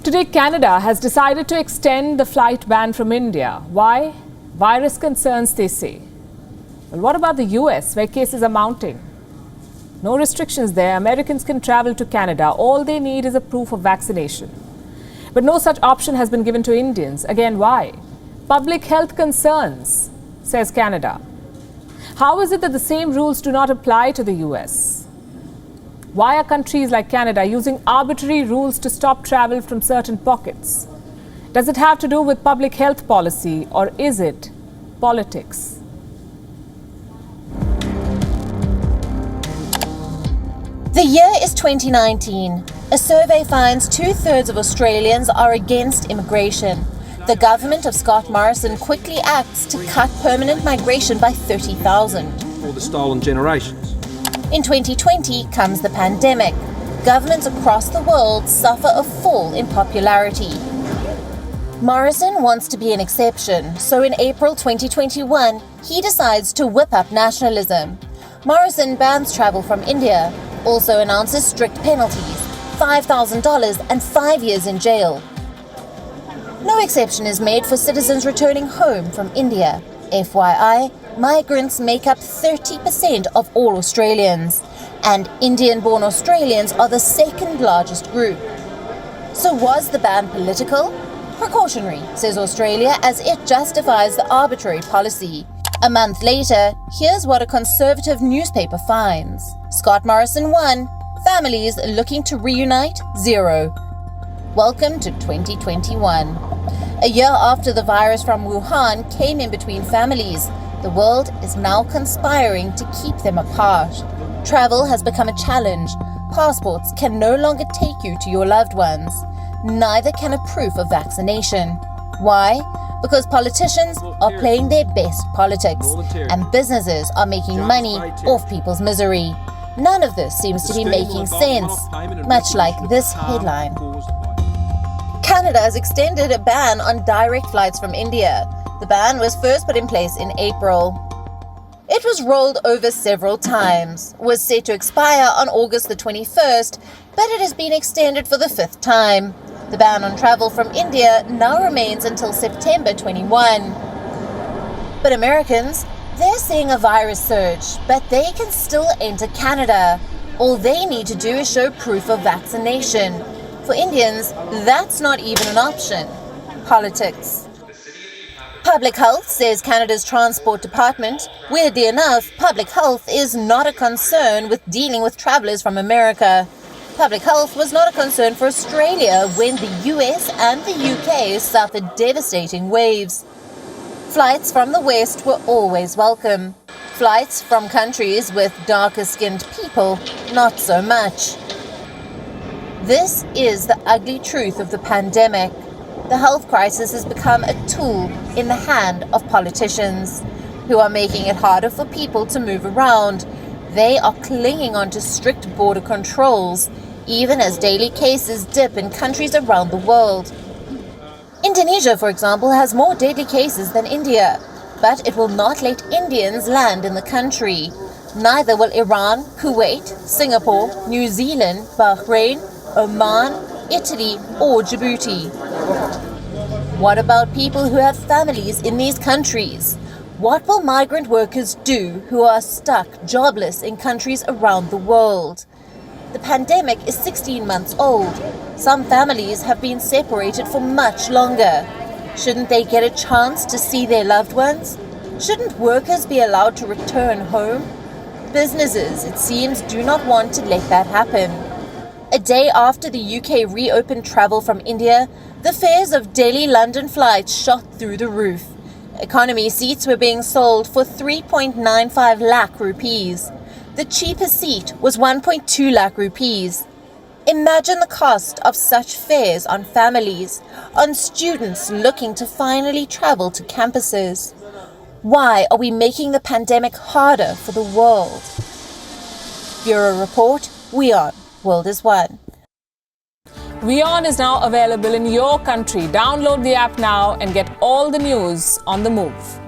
Today, Canada has decided to extend the flight ban from India. Why? Virus concerns, they say. Well, what about the US, where cases are mounting? No restrictions there. Americans can travel to Canada. All they need is a proof of vaccination. But no such option has been given to Indians. Again, why? Public health concerns, says Canada. How is it that the same rules do not apply to the US? Why are countries like Canada using arbitrary rules to stop travel from certain pockets? Does it have to do with public health policy, or is it politics? The year is 2019. A survey finds 2/3 of Australians are against immigration. The government of Scott Morrison quickly acts to cut permanent migration by 30,000. For the stolen generations. In 2020 comes the pandemic. Governments across the world suffer a fall in popularity. Morrison wants to be an exception, so in April 2021, he decides to whip up nationalism. Morrison bans travel from India, also announces strict penalties, $5,000 and 5 years in jail. No exception is made for citizens returning home from India. FYI, migrants make up 30% of all Australians, and Indian-born Australians are the second largest group. So was the ban political? Precautionary, says Australia, as it justifies the arbitrary policy. A month later, here's what a conservative newspaper finds. Scott Morrison 1, families looking to reunite 0. Welcome to 2021. A year after the virus from Wuhan came in between families, the world is now conspiring to keep them apart. Travel has become a challenge. Passports can no longer take you to your loved ones. Neither can a proof of vaccination. Why? Because politicians are playing their best politics, and businesses are making money off people's misery. None of this seems to be making sense, much like this headline. Canada has extended a ban on direct flights from India. The ban was first put in place in April. It was rolled over several times, was set to expire on August the 21st, but it has been extended for the 5th time. The ban on travel from India now remains until September 21. But Americans, they're seeing a virus surge, but they can still enter Canada. All they need to do is show proof of vaccination. For Indians, that's not even an option. Politics. Public Health, says Canada's Transport Department. Weirdly enough, public health is not a concern with dealing with travellers from America. Public health was not a concern for Australia when the US and the UK suffered devastating waves. Flights from the West were always welcome. Flights from countries with darker-skinned people, not so much. This is the ugly truth of the pandemic. The health crisis has become a tool in the hand of politicians who are making it harder for people to move around. They are clinging on to strict border controls, even as daily cases dip in countries around the world. Indonesia, for example, has more deadly cases than India, but it will not let Indians land in the country. Neither will Iran, Kuwait, Singapore, New Zealand, Bahrain, Oman, Italy, or Djibouti. What about people who have families in these countries? What will migrant workers do who are stuck jobless in countries around the world? The pandemic is 16 months old. Some families have been separated for much longer. Shouldn't they get a chance to see their loved ones? Shouldn't workers be allowed to return home? Businesses, it seems, do not want to let that happen. A day after the UK reopened travel from India, the fares of Delhi-London flights shot through the roof. Economy seats were being sold for 3.95 lakh rupees. The cheapest seat was 1.2 lakh rupees. Imagine the cost of such fares on families, on students looking to finally travel to campuses. Why are we making the pandemic harder for the world? Bureau Report, WION. World is One. WION is now available in your country. Download the app now and get all the news on the move.